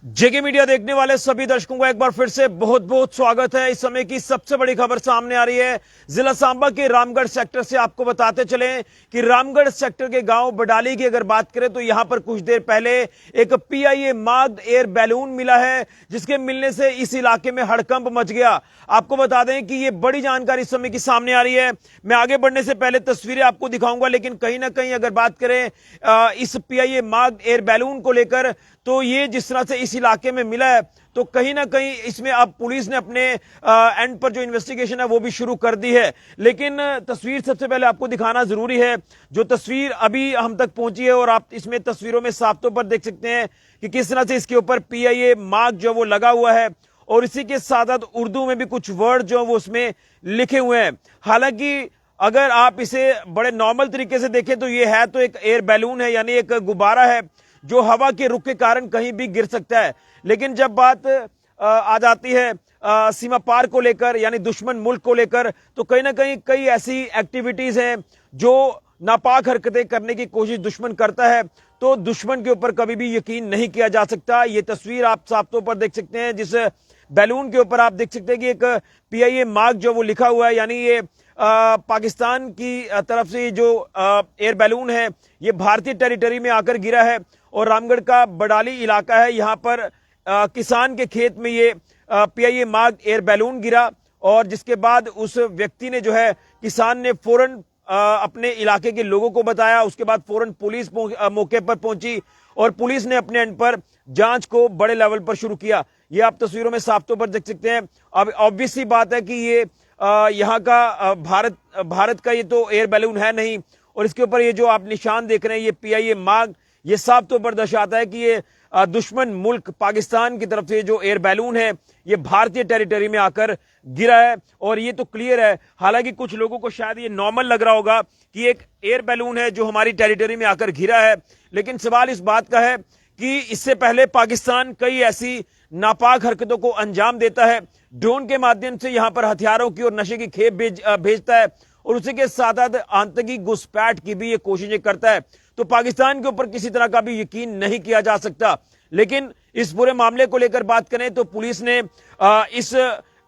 जेके media देखने वाले सभी दर्शकों को एक बार फिर से बहुत बहुत स्वागत है। इस समय की सबसे बड़ी खबर सामने आ रही है जिला सांबा के रामगढ़ सेक्टर से। आपको बताते चलें कि रामगढ़ सेक्टर के गांव बडाली की अगर बात करें तो यहां पर कुछ देर पहले एक पीआईए मार्क्ड एयर बैलून मिला है, जिसके मिलने से इस इलाके में हड़कंप मच गया। आपको बता दें कि यह बड़ी जानकारी इस समय की सामने आ रही है। मैं आगे बढ़ने से पहले तस्वीरें आपको दिखाऊंगा, लेकिन कहीं ना कहीं अगर बात करें इस पीआईए मार्क्ड एयर बैलून को लेकर, तो ये जिस तरह से इस इलाके में मिला है तो कहीं ना कहीं इसमें अब पुलिस ने अपने एंड पर जो इन्वेस्टिगेशन है वो भी शुरू कर दी है। लेकिन तस्वीर सबसे पहले आपको दिखाना जरूरी है। जो तस्वीर अभी हम तक पहुंची है और आप इसमें तस्वीरों में साफ तौर पर देख सकते हैं कि किस तरह से इसके ऊपर पीआईए मार्क जो वो लगा हुआ है और इसी के साथ साथ उर्दू में भी कुछ वर्ड जो वो उसमें लिखे हुए हैं। हालांकि अगर आप इसे बड़े नॉर्मल तरीके से देखें तो ये है तो एक एयर बैलून है, यानी एक गुब्बारा है जो हवा के रुख के कारण कहीं भी गिर सकता है। लेकिन जब बात आ जाती है सीमा पार को लेकर, यानी दुश्मन मुल्क को लेकर, तो कहीं ना कहीं कई ऐसी एक्टिविटीज हैं जो नापाक हरकतें करने की कोशिश दुश्मन करता है, तो दुश्मन के ऊपर कभी भी यकीन नहीं किया जा सकता। ये तस्वीर आप साफ तौर पर देख सकते हैं, जिस बैलून के ऊपर आप देख सकते हैं कि एक पीआईए मार्क जो वो लिखा हुआ है, यानी ये पाकिस्तान की तरफ से जो एयर बैलून है ये भारतीय टेरिटरी में आकर गिरा है और रामगढ़ का बडाली इलाका है। यहां पर किसान के खेत में ये पीआईए मार्क एयर बैलून गिरा और जिसके बाद उस व्यक्ति ने जो है, किसान ने फौरन अपने इलाके के लोगों को बताया। उसके बाद फौरन पुलिस मौके पर पहुंची और पुलिस ने अपने एंड पर जांच को बड़े लेवल पर शुरू किया। ये आप तस्वीरों में साफ तौर पर देख सकते हैं। अब ऑब्वियस सी बात है कि ये यहाँ का भारत का ये तो एयर बैलून है नहीं, और इसके ऊपर ये जो आप निशान देख रहे हैं ये पीआईए मार्क, ये साफ तौर पर दर्शाता है कि ये दुश्मन मुल्क पाकिस्तान की तरफ से जो एयर बैलून है ये भारतीय टेरिटरी में आकर गिरा है और ये तो क्लियर है। हालांकि कुछ लोगों को शायद ये नॉर्मल लग रहा होगा कि एक एयर बैलून है जो हमारी टेरिटरी में आकर गिरा है, लेकिन सवाल इस बात का है कि इससे पहले पाकिस्तान कई ऐसी नापाक हरकतों को अंजाम देता है। ड्रोन के माध्यम से यहां पर हथियारों की और नशे की खेप भेजता है और उसी के साथ साथ आतंकी घुसपैठ की भी ये कोशिशें करता है। तो पाकिस्तान के ऊपर किसी तरह का भी यकीन नहीं किया जा सकता। लेकिन इस पूरे मामले को लेकर बात करें तो पुलिस ने इस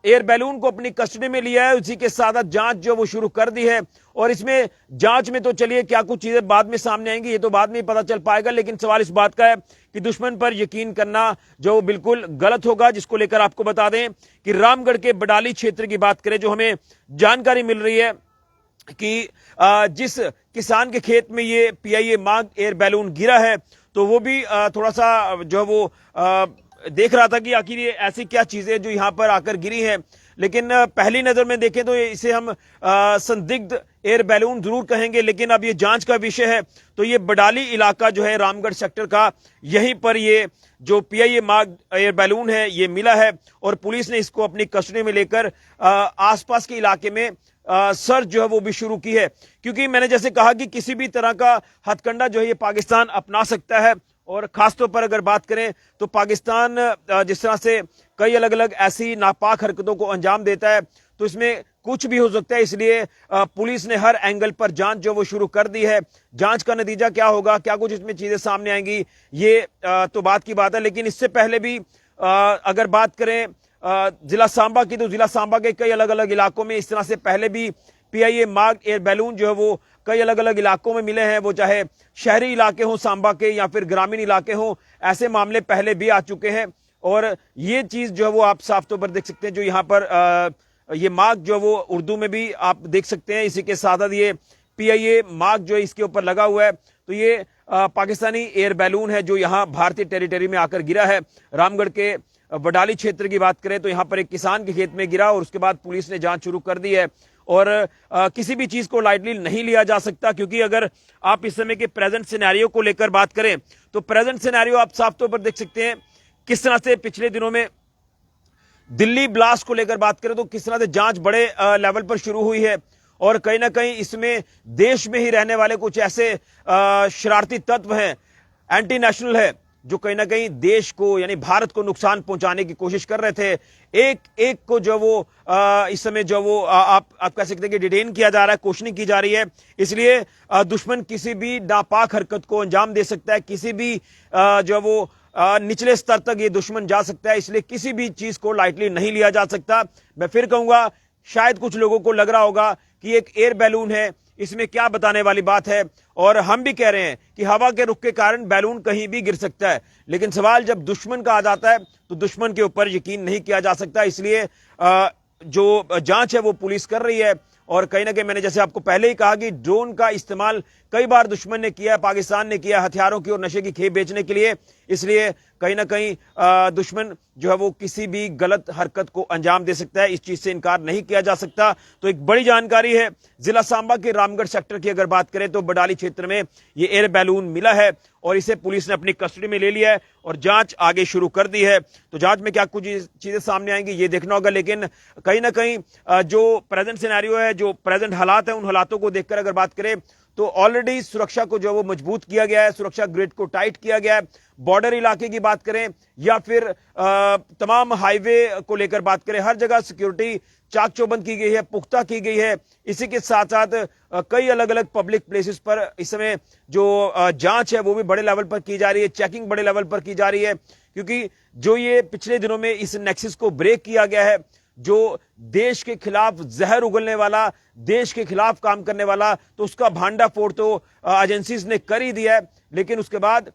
एयर बैलून को अपनी कस्टडी में लिया है, उसी के साथ साथ जांच जो वो शुरू कर दी है। और इसमें जांच में तो चलिए क्या कुछ चीजें बाद में सामने आएंगी ये तो बाद में ही पता चल पाएगा, लेकिन सवाल इस बात का है कि दुश्मन पर यकीन करना जो बिल्कुल गलत होगा। जिसको लेकर आपको बता दें कि रामगढ़ के बडाली क्षेत्र की बात करें, जो हमें जानकारी मिल रही है कि जिस किसान के खेत में ये पीआईए मार्क एयर बैलून गिरा है, तो वो भी थोड़ा सा जो वो देख रहा था कि आखिर ये ऐसी क्या चीजें जो यहां पर आकर गिरी हैं। लेकिन पहली नजर में देखें तो इसे हम संदिग्ध एयर बैलून जरूर कहेंगे, लेकिन अब ये जांच का विषय है। तो ये बडाली इलाका जो है रामगढ़ सेक्टर का, यहीं पर ये जो पीआईए मार्क एयर बैलून है ये मिला है और पुलिस ने इसको अपनी कस्टडी में लेकर आसपास के इलाके में सर्च जो है वो भी शुरू की है। क्योंकि मैंने जैसे कहा कि किसी भी तरह का हथकंडा जो है ये पाकिस्तान अपना सकता है, और खासतौर पर अगर बात करें तो पाकिस्तान जिस तरह से कई अलग अलग ऐसी नापाक हरकतों को अंजाम देता है तो इसमें कुछ भी हो सकता है। इसलिए पुलिस ने हर एंगल पर जांच जो वो शुरू कर दी है। जांच का नतीजा क्या होगा, क्या कुछ इसमें चीजें सामने आएंगी, ये तो बात की बात है। लेकिन इससे पहले भी अगर बात करें जिला सांबा की, तो जिला सांबा के कई अलग अलग इलाकों में इस तरह से पहले भी पीआईए मार्क एयर बैलून जो है वो कई अलग अलग इलाकों में मिले हैं। वो चाहे शहरी इलाके हों सांबा के या फिर ग्रामीण इलाके हों, ऐसे मामले पहले भी आ चुके हैं। और ये चीज जो है वो आप साफ तौर पर देख सकते हैं, जो यहाँ पर ये मार्क जो वो उर्दू में भी आप देख सकते हैं। इसी के साथ साथ ये पीआईए मार्क जो है इसके ऊपर लगा हुआ है। तो ये पाकिस्तानी एयर बैलून है जो यहाँ भारतीय टेरिटरी में आकर गिरा है। रामगढ़ के बडाली क्षेत्र की बात करें तो यहाँ पर एक किसान के खेत में गिरा और उसके बाद पुलिस ने जांच शुरू कर दी है। और किसी भी चीज को लाइटली नहीं लिया जा सकता, क्योंकि अगर आप इस समय के प्रेजेंट सिनेरियो को लेकर बात करें तो प्रेजेंट सिनेरियो आप साफ तौर पर देख सकते हैं किस तरह से पिछले दिनों में दिल्ली ब्लास्ट को लेकर बात करें तो किस तरह से जांच बड़े लेवल पर शुरू हुई है। और कहीं ना कहीं इसमें देश में ही रहने वाले कुछ ऐसे शरारती तत्व हैं, एंटी नेशनल है, जो कहीं ना कहीं देश को यानी भारत को नुकसान पहुंचाने की कोशिश कर रहे थे। एक एक को जो वो इस समय जो वो आप कह सकते हैं कि डिटेन किया जा रहा है, क्वेश्चनिंग की जा रही है। इसलिए दुश्मन किसी भी नापाक हरकत को अंजाम दे सकता है, किसी भी जो वो निचले स्तर तक ये दुश्मन जा सकता है, इसलिए किसी भी चीज को लाइटली नहीं लिया जा सकता। मैं फिर कहूंगा, शायद कुछ लोगों को लग रहा होगा कि एक एयर बैलून है, इसमें क्या बताने वाली बात है, और हम भी कह रहे हैं कि हवा के रुख के कारण बैलून कहीं भी गिर सकता है। लेकिन सवाल जब दुश्मन का आ जाता है तो दुश्मन के ऊपर यकीन नहीं किया जा सकता। इसलिए जो जांच है वो पुलिस कर रही है, और कहीं ना कहीं मैंने जैसे आपको पहले ही कहा कि ड्रोन का इस्तेमाल कई बार दुश्मन ने किया, पाकिस्तान ने किया हथियारों की और नशे की खेप बेचने के लिए। इसलिए कहीं ना कहीं दुश्मन जो है वो किसी भी गलत हरकत को अंजाम दे सकता है, इस चीज से इनकार नहीं किया जा सकता। तो एक बड़ी जानकारी है, जिला सांबा के रामगढ़ सेक्टर की अगर बात करें तो बडाली क्षेत्र में ये एयर बैलून मिला है और इसे पुलिस ने अपनी कस्टडी में ले लिया है और जांच आगे शुरू कर दी है। तो जांच में क्या कुछ चीजें सामने आएंगी ये देखना होगा, लेकिन कहीं ना कहीं जो प्रेजेंट सिनेरियो है, जो प्रेजेंट हालात है, उन हालातों को देखकर अगर बात करें तो ऑलरेडी सुरक्षा को जो वो मजबूत किया गया है, सुरक्षा ग्रिड को टाइट किया गया है। बॉर्डर इलाके की बात करें या फिर तमाम हाईवे को लेकर बात करें, हर जगह सिक्योरिटी चाक चौबंद की गई है, पुख्ता की गई है। इसी के साथ साथ कई अलग अलग पब्लिक प्लेसेस पर इस समय जो जांच है वो भी बड़े लेवल पर की जा रही है, चेकिंग बड़े लेवल पर की जा रही है, क्योंकि जो ये पिछले दिनों में इस नेक्सस को ब्रेक किया गया है, जो देश के खिलाफ जहर उगलने वाला, देश के खिलाफ काम करने वाला, तो उसका भांडा फोड़ तो एजेंसीज ने कर ही दिया है। लेकिन उसके बाद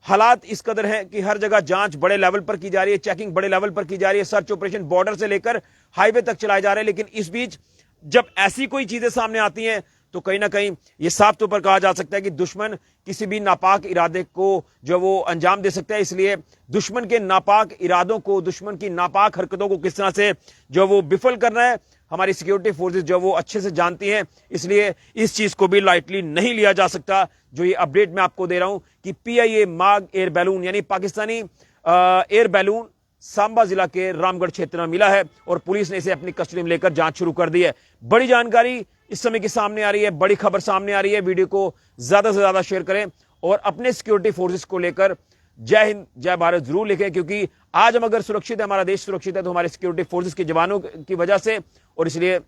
हालात इस कदर हैं कि हर जगह जांच बड़े लेवल पर की जा रही है, चेकिंग बड़े लेवल पर की जा रही है, सर्च ऑपरेशन बॉर्डर से लेकर हाईवे तक चलाए जा रहे हैं। लेकिन इस बीच जब ऐसी कोई चीजें सामने आती हैं तो कहीं ना कहीं यह साफ तौर पर कहा जा सकता है कि दुश्मन किसी भी नापाक इरादे को जो वो अंजाम दे सकता है। इसलिए दुश्मन के नापाक इरादों को, दुश्मन की नापाक हरकतों को किस तरह से जो वो विफल करना है, हमारी सिक्योरिटी फोर्सेस जो वो अच्छे से जानती हैं। इसलिए इस चीज को भी लाइटली नहीं लिया जा सकता। जो ये अपडेट मैं आपको दे रहा हूं कि पीआईए माग एयर बैलून यानी पाकिस्तानी एयर बैलून सांबा जिला के रामगढ़ क्षेत्र में मिला है और पुलिस ने इसे अपनी कस्टडी में लेकर जांच शुरू कर दी है। बड़ी जानकारी इस समय की सामने आ रही है, बड़ी खबर सामने आ रही है। वीडियो को ज्यादा से ज्यादा शेयर करें और अपने सिक्योरिटी फोर्सेस को लेकर जय हिंद जय भारत जरूर लिखें, क्योंकि आज हम अगर सुरक्षित है, हमारा देश सुरक्षित है, तो हमारे सिक्योरिटी फोर्सेस के जवानों की वजह से। और इसलिए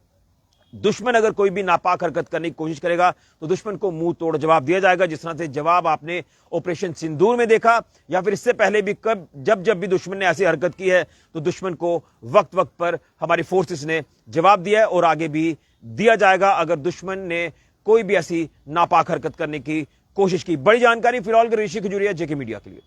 दुश्मन अगर कोई भी नापाक हरकत करने की कोशिश करेगा तो दुश्मन को मुंह तोड़ जवाब दिया जाएगा, जिस तरह से जवाब आपने ऑपरेशन सिंदूर में देखा, या फिर इससे पहले भी जब भी दुश्मन ने ऐसी हरकत की है तो दुश्मन को वक्त वक्त पर हमारी फोर्सेस ने जवाब दिया है और आगे भी दिया जाएगा अगर दुश्मन ने कोई भी ऐसी नापाक हरकत करने की कोशिश की। बड़ी जानकारी फिलहाल के ऋषि खजूरिया, जेके मीडिया के लिए।